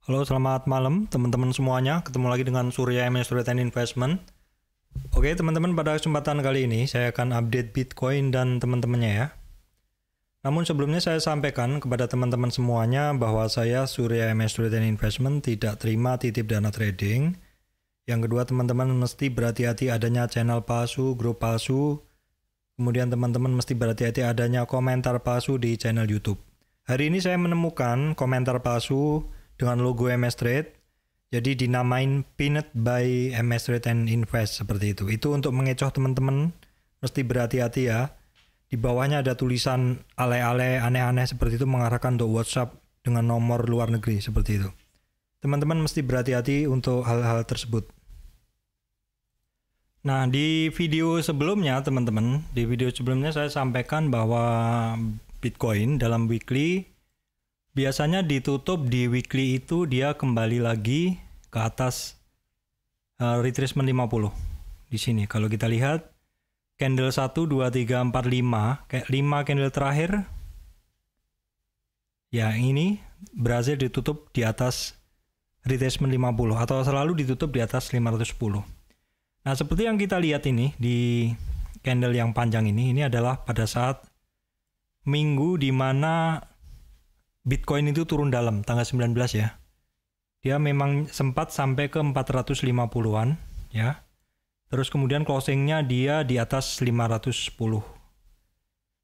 Halo, selamat malam teman-teman semuanya. Ketemu lagi dengan Surya MS Return Investment. Oke, teman-teman, pada kesempatan kali ini saya akan update Bitcoin dan teman-temannya ya. Namun sebelumnya saya sampaikan kepada teman-teman semuanya bahwa saya Surya MS Return Investment tidak terima titip dana trading. Yang kedua, teman-teman mesti berhati-hati adanya channel palsu, grup palsu. Kemudian teman-teman mesti berhati-hati adanya komentar palsu di channel YouTube. Hari ini saya menemukan komentar palsu dengan logo MS Trade, jadi dinamain Pinned by MS Trade and Invest seperti itu. Itu untuk mengecoh teman-teman, mesti berhati-hati ya. Di bawahnya ada tulisan ale-ale aneh-aneh seperti itu mengarahkan untuk WhatsApp dengan nomor luar negeri seperti itu. Teman-teman mesti berhati-hati untuk hal-hal tersebut. Nah, di video sebelumnya teman-teman, saya sampaikan bahwa Bitcoin dalam weekly biasanya ditutup di weekly itu dia kembali lagi ke atas retracement 50. Di sini kalau kita lihat candle 1 2 3 4 5, kayak 5 candle terakhir ya ini berhasil ditutup di atas retracement 50 atau selalu ditutup di atas 510. Nah, seperti yang kita lihat ini di candle yang panjang ini adalah pada saat minggu di mana Bitcoin itu turun dalam tanggal 19 ya. Dia memang sempat sampai ke 450-an ya. Terus kemudian closingnya dia di atas 510.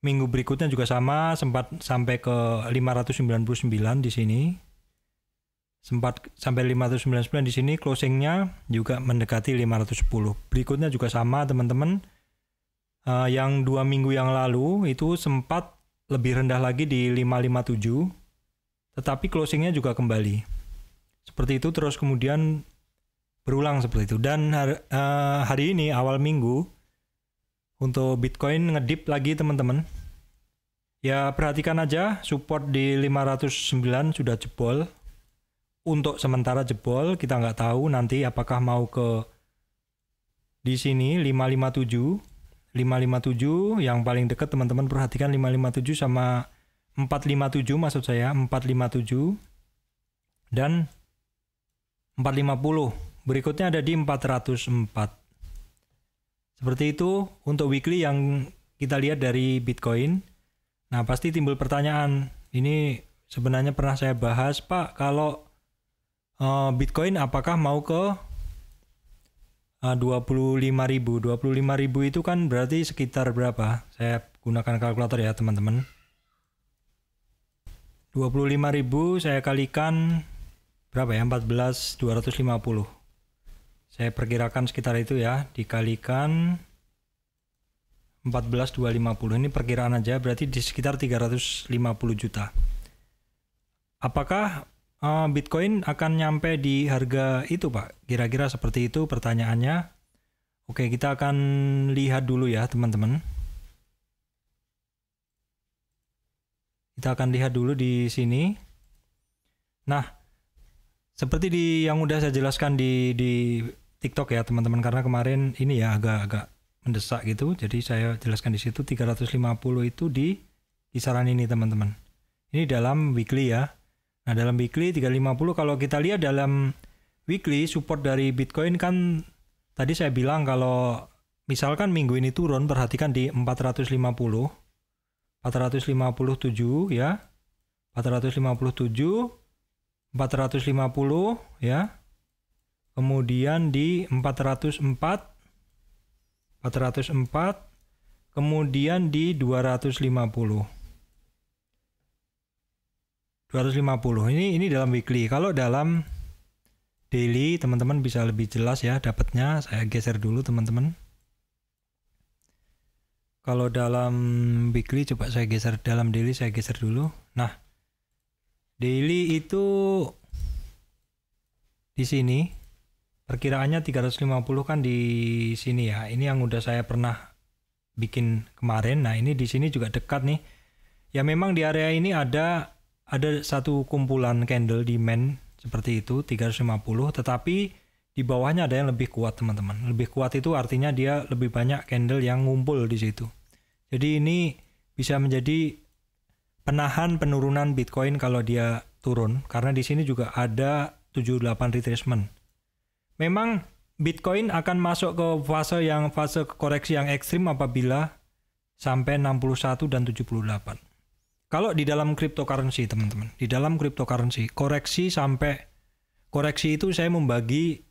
Minggu berikutnya juga sama, sempat sampai ke 599 di sini. Sempat sampai 599 di sini, closingnya juga mendekati 510. Berikutnya juga sama teman-teman. Yang 2 minggu yang lalu itu sempat lebih rendah lagi di 557. Tetapi closingnya juga kembali. Seperti itu terus kemudian berulang seperti itu. Dan hari ini awal minggu untuk Bitcoin ngedip lagi teman-teman. Ya perhatikan aja support di 509 sudah jebol. Untuk sementara jebol, kita nggak tahu nanti apakah mau ke di sini 557. 557 yang paling dekat teman-teman perhatikan 557 sama 457 maksud saya 457 dan 450 berikutnya ada di 404 seperti itu untuk weekly yang kita lihat dari Bitcoin. Nah pasti timbul pertanyaan, ini sebenarnya pernah saya bahas Pak, kalau Bitcoin apakah mau ke 25.000 itu kan berarti sekitar berapa, saya gunakan kalkulator ya teman-teman. 25.000 saya kalikan berapa ya? 14.250. Saya perkirakan sekitar itu ya, dikalikan 14.250. Ini perkiraan aja, berarti di sekitar 350 juta. Apakah Bitcoin akan nyampe di harga itu, Pak? Kira-kira seperti itu pertanyaannya. Oke, kita akan lihat dulu ya, teman-teman. Kita akan lihat dulu di sini. Nah, seperti yang udah saya jelaskan di TikTok ya teman-teman, karena kemarin ini ya agak mendesak gitu. Jadi saya jelaskan di situ 350 itu di kisaran ini teman-teman. Ini dalam weekly ya. Nah, dalam weekly 350 kalau kita lihat dalam weekly support dari Bitcoin kan tadi saya bilang kalau misalkan minggu ini turun, perhatikan di 457 ya, 457, 450 ya, kemudian di 404, kemudian di 250. Ini dalam weekly. Kalau dalam daily teman-teman bisa lebih jelas ya dapatnya. Saya geser dulu teman-teman. Kalau dalam weekly coba saya geser, dalam daily saya geser dulu. Nah, daily itu di sini perkiraannya 350 kan di sini ya. Ini yang udah saya pernah bikin kemarin. Nah, ini di sini juga dekat nih. Ya memang di area ini ada satu kumpulan candle demand seperti itu 350, tetapi di bawahnya ada yang lebih kuat teman-teman. Lebih kuat itu artinya dia lebih banyak candle yang ngumpul di situ. Jadi ini bisa menjadi penahan penurunan Bitcoin kalau dia turun karena di sini juga ada 78 retracement. Memang Bitcoin akan masuk ke fase koreksi yang ekstrim apabila sampai 61 dan 78. Kalau di dalam cryptocurrency, teman-teman, di dalam cryptocurrency, koreksi itu saya membagi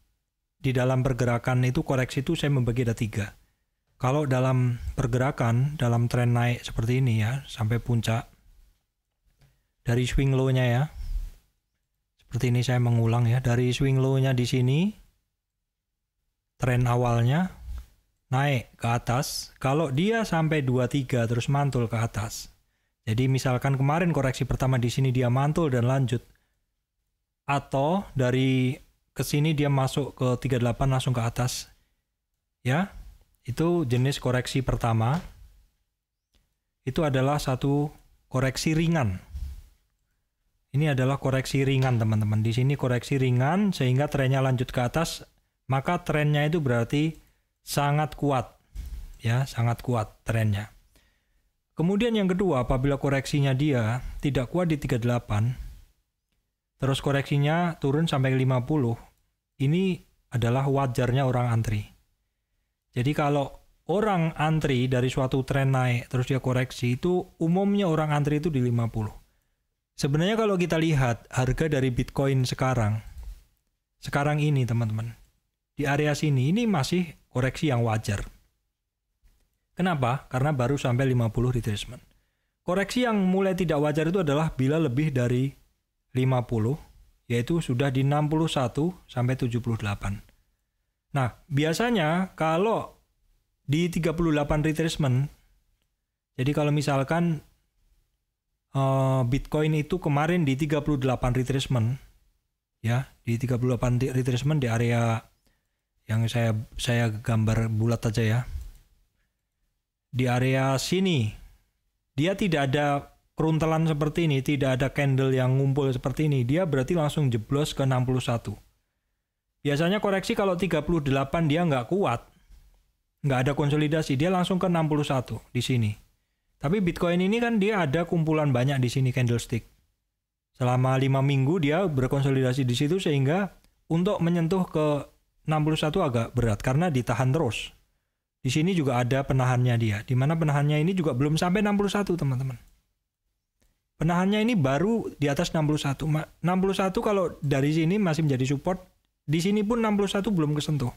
di dalam pergerakan itu, koreksi itu saya membagi ada 3. Kalau dalam pergerakan, dalam tren naik seperti ini ya, sampai puncak, dari swing low-nya ya, seperti ini saya mengulang ya, dari swing low-nya di sini, tren awalnya naik ke atas, kalau dia sampai 23 terus mantul ke atas. Jadi misalkan kemarin koreksi pertama di sini dia mantul dan lanjut, atau dari ke sini dia masuk ke 38 langsung ke atas, ya, itu jenis koreksi pertama. Itu adalah satu koreksi ringan. Ini adalah koreksi ringan, teman-teman. Di sini koreksi ringan sehingga trennya lanjut ke atas, maka trennya itu berarti sangat kuat, ya, sangat kuat trennya. Kemudian yang kedua, apabila koreksinya dia tidak kuat di 38, terus koreksinya turun sampai 50, ini adalah wajarnya orang antri. Jadi kalau orang antri dari suatu tren naik, terus dia koreksi, itu umumnya orang antri itu di 50. Sebenarnya kalau kita lihat harga dari Bitcoin sekarang ini teman-teman, di area sini, ini masih koreksi yang wajar. Kenapa? Karena baru sampai 50 retracement. Koreksi yang mulai tidak wajar itu adalah bila lebih dari 50, yaitu sudah di 61 sampai 78. Nah, biasanya kalau di 38 retracement, jadi kalau misalkan Bitcoin itu kemarin di 38 retracement, ya, di 38 retracement di area yang saya gambar bulat aja ya. Di area sini, dia tidak ada keruntelan seperti ini, tidak ada candle yang ngumpul seperti ini, dia berarti langsung jeblos ke 61. Biasanya koreksi kalau 38 dia nggak kuat, nggak ada konsolidasi, dia langsung ke 61 di sini. Tapi Bitcoin ini kan dia ada kumpulan banyak di sini candlestick. Selama 5 minggu dia berkonsolidasi di situ sehingga untuk menyentuh ke 61 agak berat karena ditahan terus. Di sini juga ada penahannya dia, di mana penahannya ini juga belum sampai 61, teman-teman. Penahannya ini baru di atas 61. 61 kalau dari sini masih menjadi support, di sini pun 61 belum kesentuh.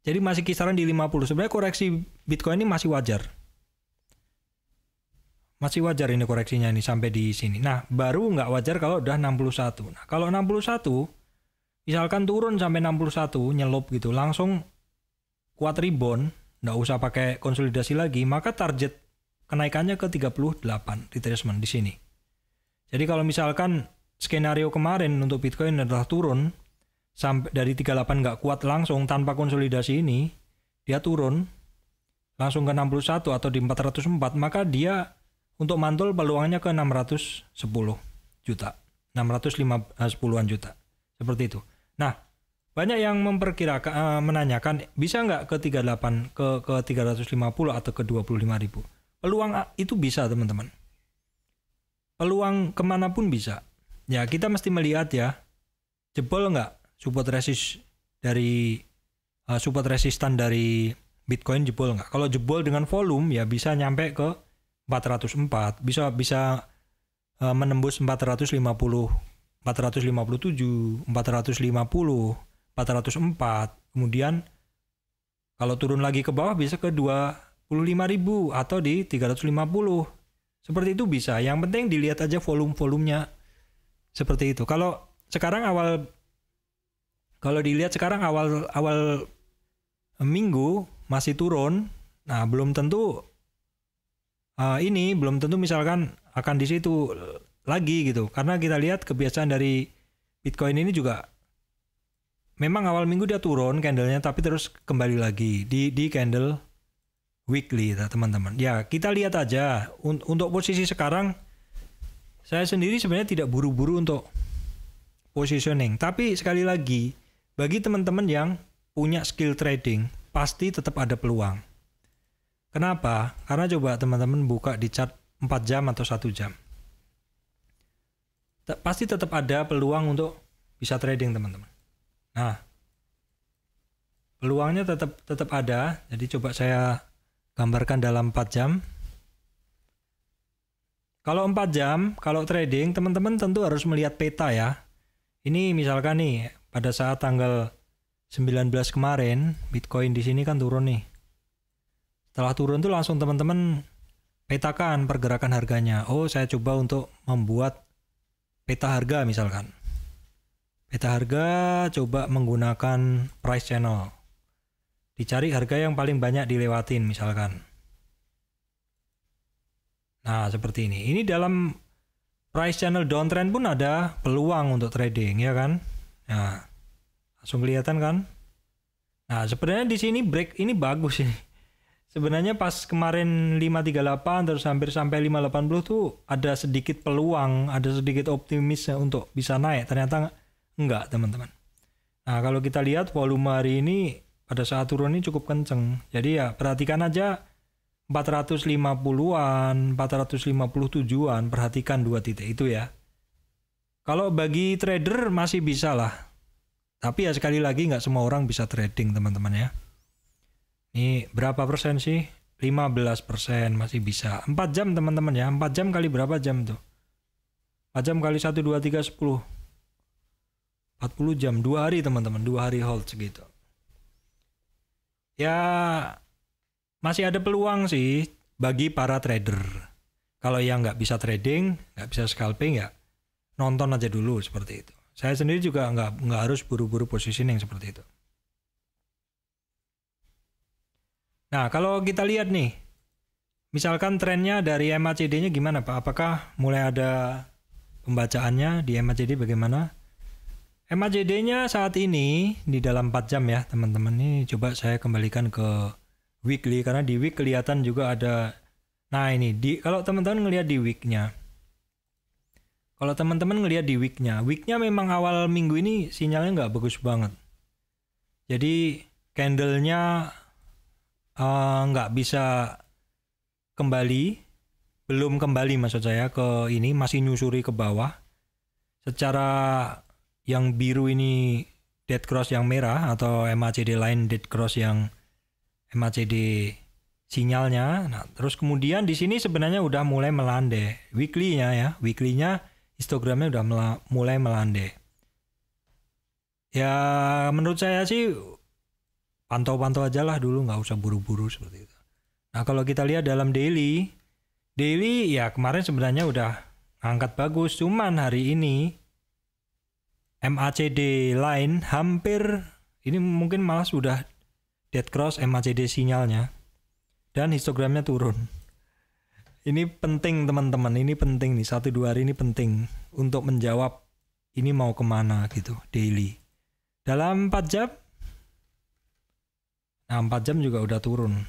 Jadi masih kisaran di 50. Sebenarnya koreksi Bitcoin ini masih wajar. Masih wajar ini koreksinya ini sampai di sini. Nah, baru nggak wajar kalau udah 61. Nah, kalau 61, misalkan turun sampai 61, nyelup gitu, langsung kuat rebound, nggak usah pakai konsolidasi lagi, maka target kenaikannya ke 38 retracement di sini. Jadi kalau misalkan skenario kemarin untuk Bitcoin adalah turun sampai dari 38 nggak kuat langsung tanpa konsolidasi ini, dia turun langsung ke 61 atau di 404, maka dia untuk mantul peluangnya ke 610 juta, 610-an juta, seperti itu. Nah, banyak yang memperkirakan, menanyakan bisa nggak ke 38, ke 350 atau ke 25.000. Peluang itu bisa, teman-teman. Peluang kemanapun bisa. Ya, kita mesti melihat ya, jebol nggak support resistan dari Bitcoin, jebol nggak? Kalau jebol dengan volume ya bisa nyampe ke 404, bisa menembus 450, 457, 450, 404. Kemudian kalau turun lagi ke bawah bisa ke 25.000 atau di 350. Seperti itu bisa. Yang penting dilihat aja volumenya seperti itu. Kalau dilihat sekarang awal minggu masih turun. Nah, belum tentu misalkan akan di situ lagi gitu. Karena kita lihat kebiasaan dari Bitcoin ini juga memang awal minggu dia turun candlenya, tapi terus kembali lagi di candle weekly, teman-teman. Ya, kita lihat aja. Untuk posisi sekarang, saya sendiri sebenarnya tidak buru-buru untuk positioning. Tapi sekali lagi, bagi teman-teman yang punya skill trading, pasti tetap ada peluang. Kenapa? Karena coba teman-teman buka di chart 4 jam atau 1 jam. pasti tetap ada peluang untuk bisa trading teman-teman. Nah, peluangnya tetap ada. Jadi coba saya gambarkan dalam 4 jam. Kalau 4 jam, kalau trading, teman-teman tentu harus melihat peta ya. Ini misalkan nih, pada saat tanggal 19 kemarin, Bitcoin di sini kan turun nih. Setelah turun tuh langsung teman-teman petakan pergerakan harganya. Oh, saya coba untuk membuat peta harga misalkan. Peta harga coba menggunakan price channel. Dicari harga yang paling banyak dilewatin misalkan. Nah, seperti ini. Ini dalam price channel downtrend pun ada peluang untuk trading, ya kan? Nah, langsung kelihatan kan? Nah, sebenarnya di sini break ini bagus ini. Sebenarnya pas kemarin 538 terus hampir sampai 580 tuh ada sedikit peluang, ada sedikit optimis untuk bisa naik. Ternyata enggak, teman-teman. Nah, kalau kita lihat volume hari ini pada saat turun ini cukup kenceng. Jadi ya perhatikan aja 450-an, 457-an, perhatikan 2 titik itu ya. Kalau bagi trader masih bisa lah. Tapi ya sekali lagi nggak semua orang bisa trading teman-teman ya. Ini berapa persen sih? 15% masih bisa. 4 jam teman-teman ya. 4 jam kali berapa jam tuh? 4 jam kali 1, 2, 3, 10. 40 jam. 2 hari teman-teman. 2 hari hold segitu. Ya masih ada peluang sih bagi para trader. Kalau yang nggak bisa trading, nggak bisa scalping ya nonton aja dulu seperti itu. Saya sendiri juga nggak harus buru-buru positioning seperti itu. Nah, kalau kita lihat nih, misalkan trennya dari MACD-nya gimana Pak? Apakah mulai ada pembacaannya di MACD bagaimana? MACD-nya saat ini di dalam 4 jam ya teman-teman. Ini coba saya kembalikan ke weekly karena di week kelihatan juga ada. Nah ini kalau teman-teman ngelihat di weeknya, weeknya memang awal minggu ini sinyalnya nggak bagus banget. Jadi candlenya nggak bisa kembali, belum kembali maksud saya ke ini, masih nyusuri ke bawah. Secara yang biru ini dead cross yang merah atau MACD line dead cross yang MACD sinyalnya. Nah, terus kemudian di sini sebenarnya udah mulai melandai. Weekly-nya histogramnya udah mulai melandai. Ya menurut saya sih pantau-pantau aja lah dulu, nggak usah buru-buru seperti itu. Nah, kalau kita lihat dalam daily ya kemarin sebenarnya udah angkat bagus, cuman hari ini MACD line hampir ini mungkin malah sudah dead cross MACD sinyalnya dan histogramnya turun. Ini penting teman-teman, ini penting nih, 1-2 hari ini penting untuk menjawab ini mau kemana gitu daily. Dalam 4 jam, nah 4 jam juga udah turun.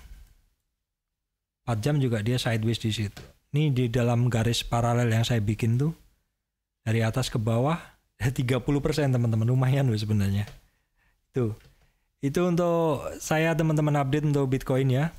4 jam juga dia sideways di situ. Ini di dalam garis paralel yang saya bikin tuh dari atas ke bawah 30% teman-teman, lumayan loh sebenarnya. Tuh. Itu untuk saya teman-teman update untuk Bitcoin ya.